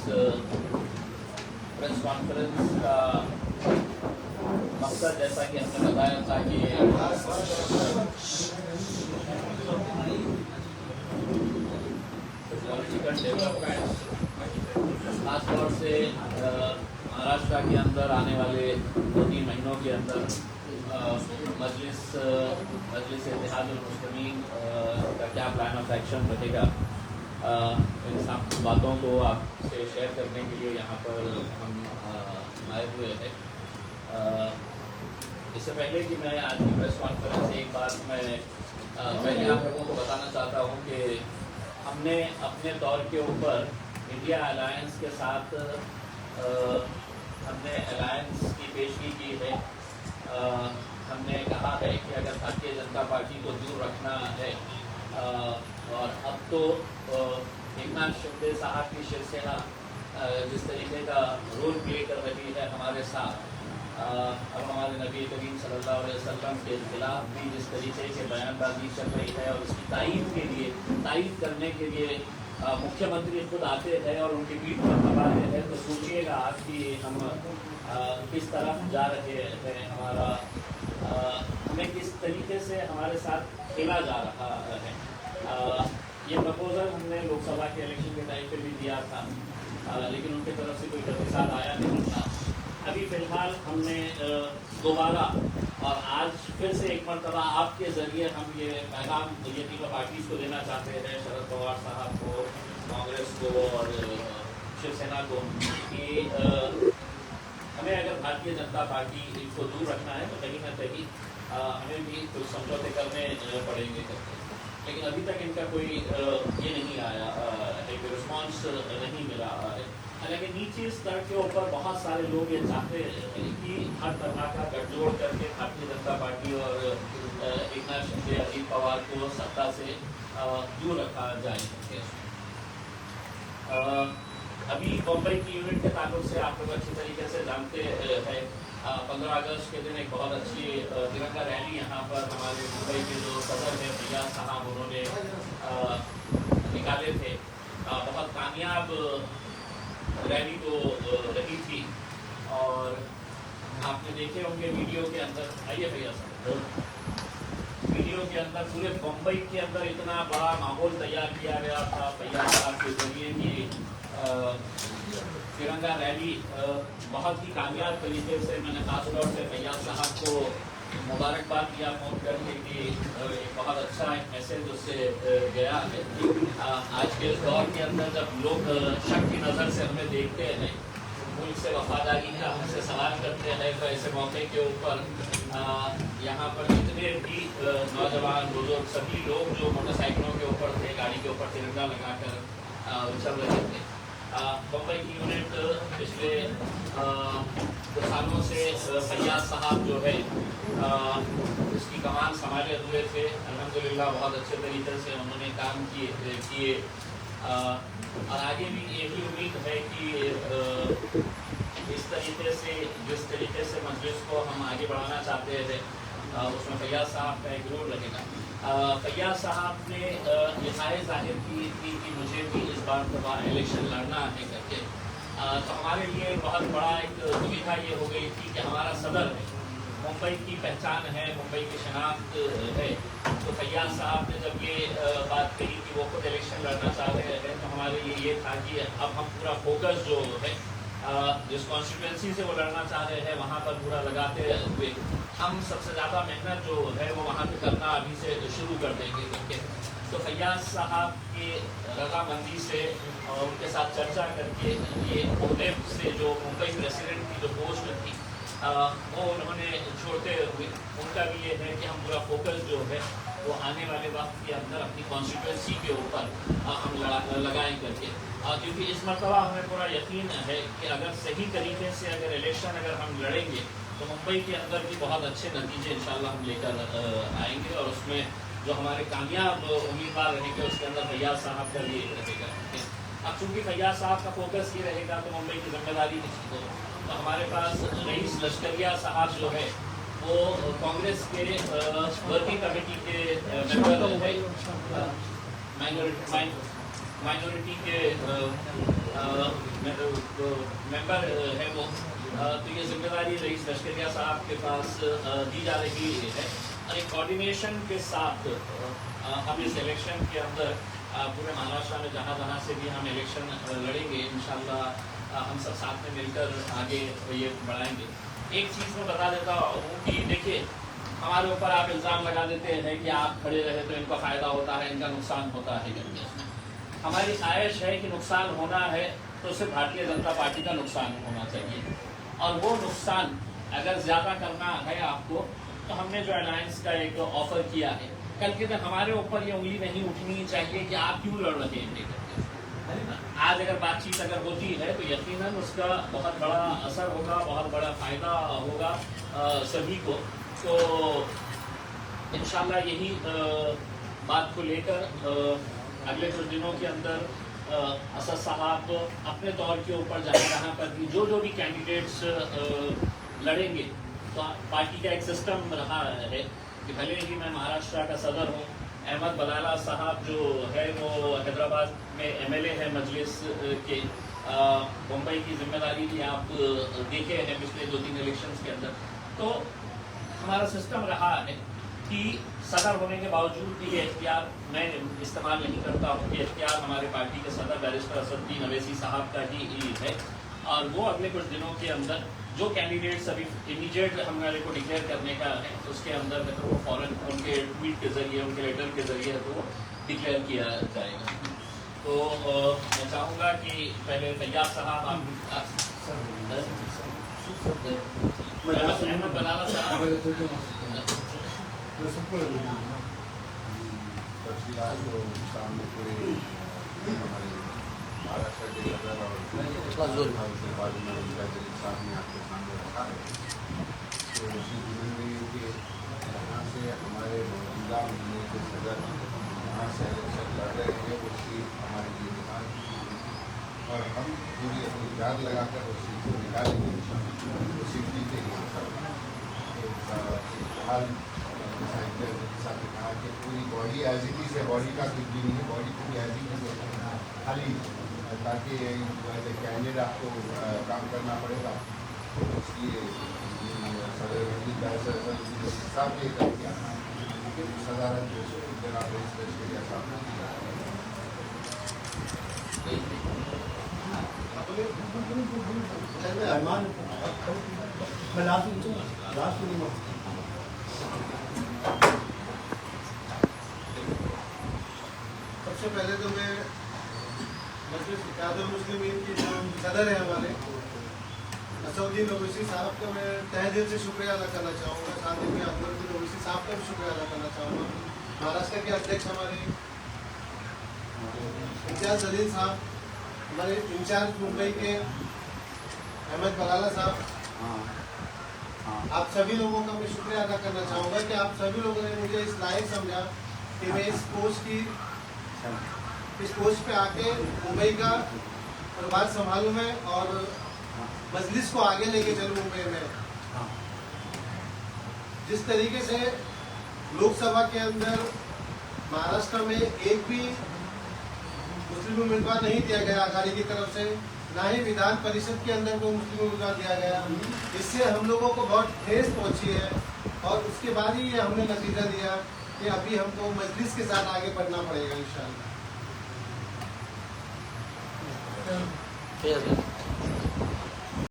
Press conference का मकसद, जैसा कि हमने बताया था, कि पॉलिटिकल डेवलपमेंट खासतौर से महाराष्ट्र के अंदर आने वाले 2-3 महीनों के अंदर मजलिस इत्तेहादुल मुस्लिमीन का क्या प्लान ऑफ एक्शन रहेगा, इन सब बातों को आपसे शेयर करने के लिए यहाँ पर हम आए हुए हैं। इससे पहले कि मैं आज की प्रेस कॉन्फ्रेंस एक बात मैं पहले आप लोगों को बताना चाहता हूँ कि हमने अपने तौर के ऊपर इंडिया अलायंस के साथ हमने अलायंस की पेशगी की है। हमने कहा है कि अगर भारतीय जनता पार्टी को दूर रखना है, और अब तो एकनाथ शिंदे साहब की शिवसेना जिस तरीके का रोल प्ले कर रही है हमारे साथ, अब हमारे नबी करीम सल्लल्लाहु अलैहि वसल्लम के खिलाफ भी जिस तरीके से बयानबाजी चल रही है, और उसकी तायीद करने के लिए मुख्यमंत्री खुद आते हैं और उनकी पीठ पर दबाते हैं, तो सोचिएगा आप कि हम किस तरफ जा रहे हैं, हमें किस तरीके से हमारे साथ खेला जा रहा है। ये प्रपोजल हमने लोकसभा के इलेक्शन के टाइम पे भी दिया था, लेकिन उनकी तरफ से कोई प्रतिसाद आया नहीं था। अभी फिलहाल हमने दोबारा और आज फिर से एक मरतबा आपके ज़रिए हम ये पैगाम ये तीनों पार्टीज़ को देना चाहते हैं, शरद पवार साहब को, कांग्रेस को और शिवसेना को, कि हमें अगर भारतीय जनता पार्टी को दूर रखना है तो कहीं ना कहीं हमें भी कुछ समझौते करने पड़ेंगे। लेकिन अभी तक इनका कोई ये नहीं आया, एक रिस्पॉन्स नहीं मिला है। हालांकि नीचे स्तर के ऊपर बहुत सारे लोग ये चाहते हैं कि हर तरह का गठजोड़ करके भारतीय जनता पार्टी और एकनाथ शिंदे, अजित पवार को सत्ता से दूर रखा जाए। अभी बम्बई की यूनिट के ताल्लुक से आप लोग अच्छी तरीके से जानते हैं, 15 अगस्त के दिन एक बहुत अच्छी तिरंगा रैली यहाँ पर हमारे मुंबई के जो सदर है भैया साहब, उन्होंने निकाले थे। बहुत कामयाब रैली तो रही थी, और आपने देखे होंगे वीडियो के अंदर, आइए भैया साहब, वीडियो के अंदर पूरे बम्बई के अंदर इतना बड़ा माहौल तैयार किया गया था भैया साहब के जरिए कि तिरंगा रैली बहुत ही कामयाब तरीके से, मैंने खासतौर से भैया साहब को मुबारकबाद दिया फोन करके कि एक बहुत अच्छा एक मैसेज उससे गया है। आज के दौर के अंदर जब लोग शक की नज़र से हमें देखते हैं, मुल्क से वफादारी का हमसे सवाल करते हैं, तो ऐसे मौके के ऊपर यहाँ पर जितने भी नौजवान बुजुर्ग सभी लोग जो मोटरसाइकिलों के ऊपर थे, गाड़ी के ऊपर तिरंगा लगाकर चल रहे थे। बम्बई की यूनिट पिछले कुछ सालों से फैयाज साहब जो है इसकी कमान संभाले हुए थे। अल्हम्दुलिल्लाह बहुत अच्छे तरीके से उन्होंने काम किए, और आगे भी यही उम्मीद है कि इस तरीके से जिस तरीके से मजलिस को हम आगे बढ़ाना चाहते हैं, उसमें फैयाज साहब का एक रोल रहेगा। फैयाज साहब ने ये जाहिर की थी कि मुझे भी इस बार दोबारा इलेक्शन लड़ना है करके, तो हमारे लिए बहुत बड़ा एक दुविधा ये हो गई थी कि हमारा सदर है, मुंबई की पहचान है, मुंबई की शनाख्त है। तो फैयाज साहब ने जब ये बात कही कि वो खुद इलेक्शन लड़ना चाह रहे हैं, तो हमारे लिए ये था कि अब हम पूरा फोकस जो है जिस कॉन्स्टिट्यूंसी से वो लड़ना चाह रहे हैं वहाँ पर पूरा लगाते हुए हम सबसे ज़्यादा मेहनत जो है वो वहाँ पे करना अभी से शुरू कर देंगे करके। तो फैयाज साहब की रजामंदी से और उनके साथ चर्चा करके ये पुणे से जो मुंबई प्रेसिडेंट की जो पोस्ट थी वो उन्होंने छोड़ते हुए, उनका भी ये है कि हम पूरा फोकस जो है वो आने वाले वक्त के अंदर अपनी कॉन्स्टिट्यूंसी के ऊपर हम लगाएं करके, क्योंकि इस मरतबा हमें पूरा यकीन है कि अगर सही तरीके से अगर इलेक्शन अगर हम लड़ेंगे तो मुंबई के अंदर भी बहुत अच्छे नतीजे इंशाल्लाह हम लेकर आएंगे, और उसमें जो हमारे कामयाब उम्मीदवार रहेंगे उसके अंदर फैयाज साहब का भी रहेगा। अब चूँकि फैयाज साहब का फोकस ये रहेगा तो मुंबई की जिम्मेदारी किसी को, तो हमारे पास रईस लश्करिया साहब जो है वो कांग्रेस के वर्किंग कमेटी के मेंबर है, माइनॉरिटी के मेंबर है वो, तो ये जिम्मेदारी रईस लश्करिया साहब के पास दी जा रही है और एक कोऑर्डिनेशन के साथ हम इस इलेक्शन के अंदर पूरे महाराष्ट्र में जहाँ जहाँ से भी हम इलेक्शन लड़ेंगे इंशाल्लाह हम सब साथ में मिलकर आगे ये बढ़ाएंगे। एक चीज़ मैं बता देता हूँ कि देखिए हमारे ऊपर आप इल्ज़ाम लगा देते हैं कि आप खड़े रहे तो इनका फ़ायदा होता है, इनका नुकसान होता है करके। हमारी ख्वाहिश है कि नुकसान होना है तो सिर्फ भारतीय जनता पार्टी का नुकसान होना चाहिए, और वो नुकसान अगर ज़्यादा करना है आपको तो हमने जो अलायंस का एक ऑफ़र किया है, कल के दिन हमारे ऊपर ये उंगली नहीं उठनी चाहिए कि आप क्यों लड़ रहे हैं। आज अगर बातचीत अगर होती है तो यकीनन उसका बहुत बड़ा असर होगा, बहुत बड़ा फ़ायदा होगा सभी को। तो इंशाल्लाह यही बात को लेकर अगले कुछ दिनों के अंदर असद साहब अपने तौर के ऊपर जहाँ पर भी जो भी कैंडिडेट्स लड़ेंगे, तो पार्टी का एक सिस्टम रहा है कि भले ही मैं महाराष्ट्र का सदर हूँ, अहमद बलाला साहब जो है वो हैदराबाद में एमएलए है मजलिस के, मुंबई की जिम्मेदारी भी आप देखे हैं पिछले 2-3 इलेक्शंस के अंदर। तो हमारा सिस्टम रहा है कि सदर होने के बावजूद भी ये इख्तियार मैं इस्तेमाल नहीं करता हूँ, कि इख्तियार हमारे पार्टी के सदर बैरिस्टर असदुद्दीन अवैसी साहब का ही है, और वो अगले कुछ दिनों के अंदर जो कैंडिडेट्स अभी इमीडिएट हमारे को डिक्लेयर करने का है उसके अंदर में तो वो फॉरन उनके ट्वीट के ज़रिए, उनके लेटर के ज़रिए तो वो डिक्लेयर किया जाएगा। तो मैं चाहूँगा कि पहले तैयाब साहब अहमद बलाला साहब महाराष्ट्र के सदर और बाजू में उनका जलील साहब ने आपके सामने रखा है। तो उसी जिम्मेदारी के यहाँ से हमारे मौजूदा महीने के सदर यहाँ से इलेक्शन लड़ रहे हैं, वो सीट हमारे लिए निकाल और हम पूरी अपनी जान लगाकर उस सीट को निकालेंगे, वो सीट जीतेंगे। हाल साहब ने कहा कि पूरी बॉडी एज इट इज़ है, बॉडी का कुछ भी नहीं है, बॉडी पूरी एज इट इज़ खाली, ताकि कैंडिडेट आपको काम करना पड़ेगा। इसलिए सदर साहब ने कर दिया, सदारत जनाब लश्करिया साहब ने सबसे पहले तो मैं मजलिस इत्तेहादुल मुस्लिमीन के जो सदर हैं हमारे असदुद्दीन ओवैसी साहब का मैं तहे दिल से शुक्रिया अदा करना चाहूँगा। साथ ही मैं अकबरुद्दीन ओवैसी साहब का भी शुक्रिया अदा करना चाहूँगा। महाराष्ट्र के अध्यक्ष हमारे इम्तियाज़ जलील साहब, हमारे इंचार्ज मुंबई के अहमद बलाला साहब, आप सभी लोगों का मैं शुक्रिया अदा करना चाहूँगा कि आप सभी लोगों ने मुझे इस लायक समझा कि मैं इस पोस्ट पे आके मुंबई का प्रभार संभालूँ मैं और मजलिस को आगे लेके चलूँ मुंबई में। जिस तरीके से लोकसभा के अंदर महाराष्ट्र में एक भी मुस्लिम उम्मीदवार नहीं दिया गया अघाड़ी की तरफ से, ना ही विधान परिषद के अंदर कोई मुस्लिम उम्मीदवार दिया गया, इससे हम लोगों को बहुत ठेस पहुंची है। और उसके बाद ही ये हमने नतीजा दिया कि अभी हमको मजलिस के साथ आगे बढ़ना पड़ेगा इंशाअल्लाह।